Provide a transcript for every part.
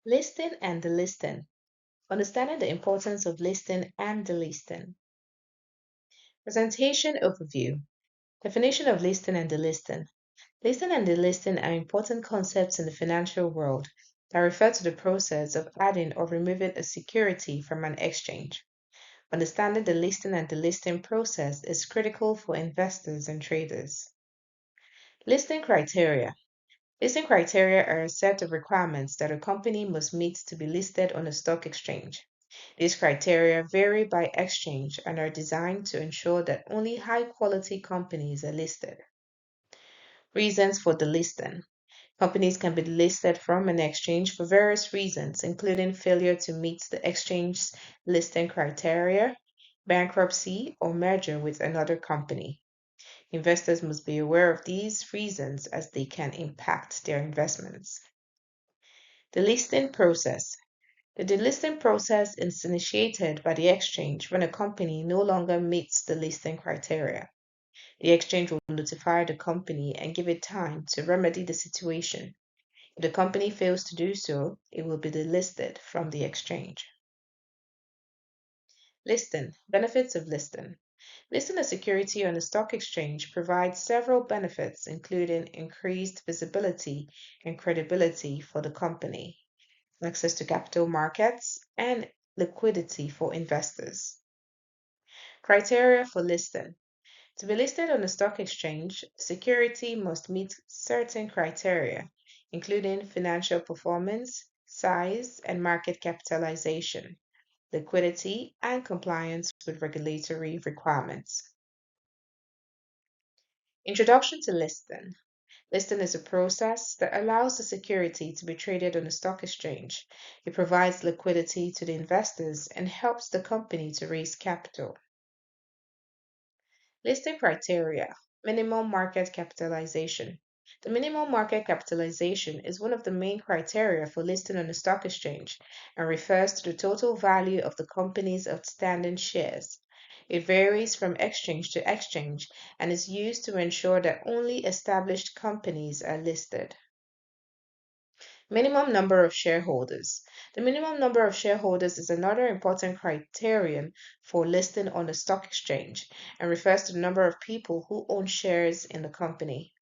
Listing and delisting. Understanding the importance of listing and delisting. Presentation overview. Definition of listing and delisting. Listing and delisting are important concepts in the financial world that refer to the process of adding or removing a security from an exchange. Understanding the listing and delisting process is critical for investors and traders. Listing criteria. Listing criteria are a set of requirements that a company must meet to be listed on a stock exchange. These criteria vary by exchange and are designed to ensure that only high quality companies are listed. Reasons for delisting. Companies can be delisted from an exchange for various reasons, including failure to meet the exchange's listing criteria, bankruptcy, or merger with another company. Investors must be aware of these reasons as they can impact their investments. Delisting process. The delisting process is initiated by the exchange when a company no longer meets the listing criteria. The exchange will notify the company and give it time to remedy the situation. If the company fails to do so, it will be delisted from the exchange. Listing. Benefits of listing. Listing a security on a stock exchange provides several benefits, including increased visibility and credibility for the company, access to capital markets, and liquidity for investors. Criteria for listing. To be listed on a stock exchange, security must meet certain criteria, including financial performance, size, and market capitalization, liquidity, and compliance with regulatory requirements. Introduction to listing. Listing is a process that allows the security to be traded on a stock exchange. It provides liquidity to the investors and helps the company to raise capital. Listing criteria. Minimum market capitalization. The minimum market capitalization is one of the main criteria for listing on a stock exchange and refers to the total value of the company's outstanding shares. It varies from exchange to exchange and is used to ensure that only established companies are listed. Minimum number of shareholders. The minimum number of shareholders is another important criterion for listing on a stock exchange and refers to the number of people who own shares in the company.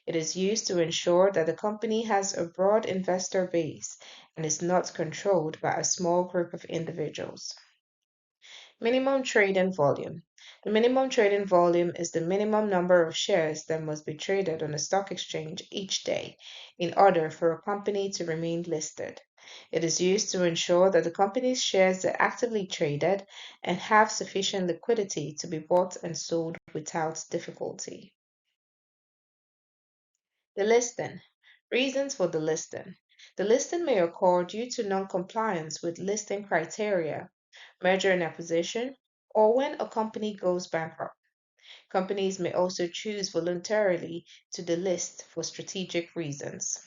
It is used to ensure that the company has a broad investor base and is not controlled by a small group of individuals. Minimum trading volume. The minimum trading volume is the minimum number of shares that must be traded on a stock exchange each day in order for a company to remain listed. It is used to ensure that the company's shares are actively traded and have sufficient liquidity to be bought and sold without difficulty. The listing. Reasons for the listing. The listing may occur due to non-compliance with listing criteria, merger and acquisition, or when a company goes bankrupt. Companies may also choose voluntarily to delist for strategic reasons.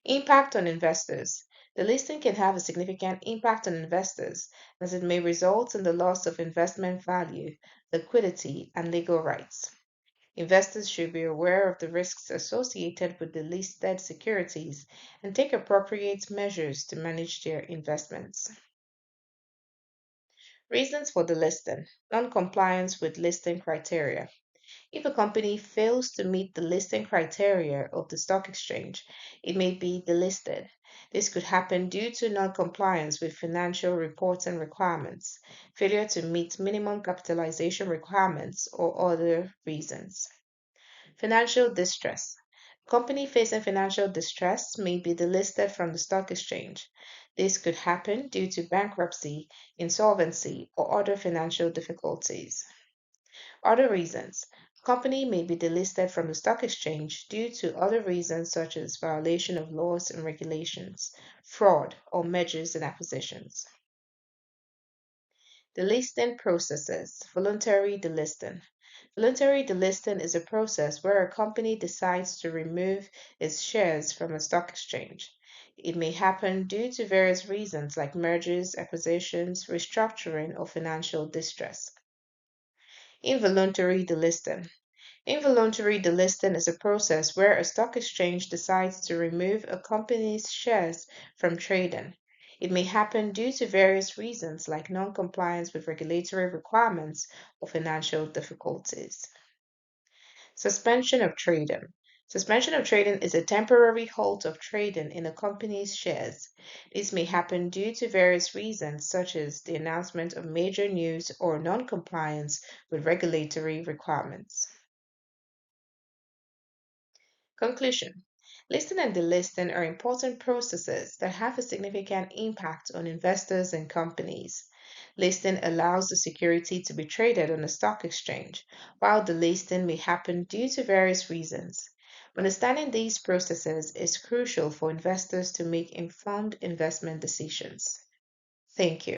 Impact on investors. The listing can have a significant impact on investors as it may result in the loss of investment value, liquidity, and legal rights. Investors should be aware of the risks associated with the listed securities and take appropriate measures to manage their investments. Reasons for delisting. Non-compliance with listing criteria. If a company fails to meet the listing criteria of the stock exchange, it may be delisted. This could happen due to non-compliance with financial reporting requirements, failure to meet minimum capitalization requirements, or other reasons. Financial distress. A company facing financial distress may be delisted from the stock exchange. This could happen due to bankruptcy, insolvency, or other financial difficulties. Other reasons. A company may be delisted from the stock exchange due to other reasons such as violation of laws and regulations, fraud, or mergers and acquisitions. Delisting processes. Voluntary delisting. Voluntary delisting is a process where a company decides to remove its shares from a stock exchange. It may happen due to various reasons like mergers, acquisitions, restructuring, or financial distress. Involuntary delisting. Involuntary delisting is a process where a stock exchange decides to remove a company's shares from trading. It may happen due to various reasons like non-compliance with regulatory requirements or financial difficulties. Suspension of trading. Suspension of trading is a temporary halt of trading in a company's shares. This may happen due to various reasons, such as the announcement of major news or non-compliance with regulatory requirements. Conclusion. Listing and delisting are important processes that have a significant impact on investors and companies. Listing allows the security to be traded on a stock exchange, while delisting may happen due to various reasons. Understanding these processes is crucial for investors to make informed investment decisions. Thank you.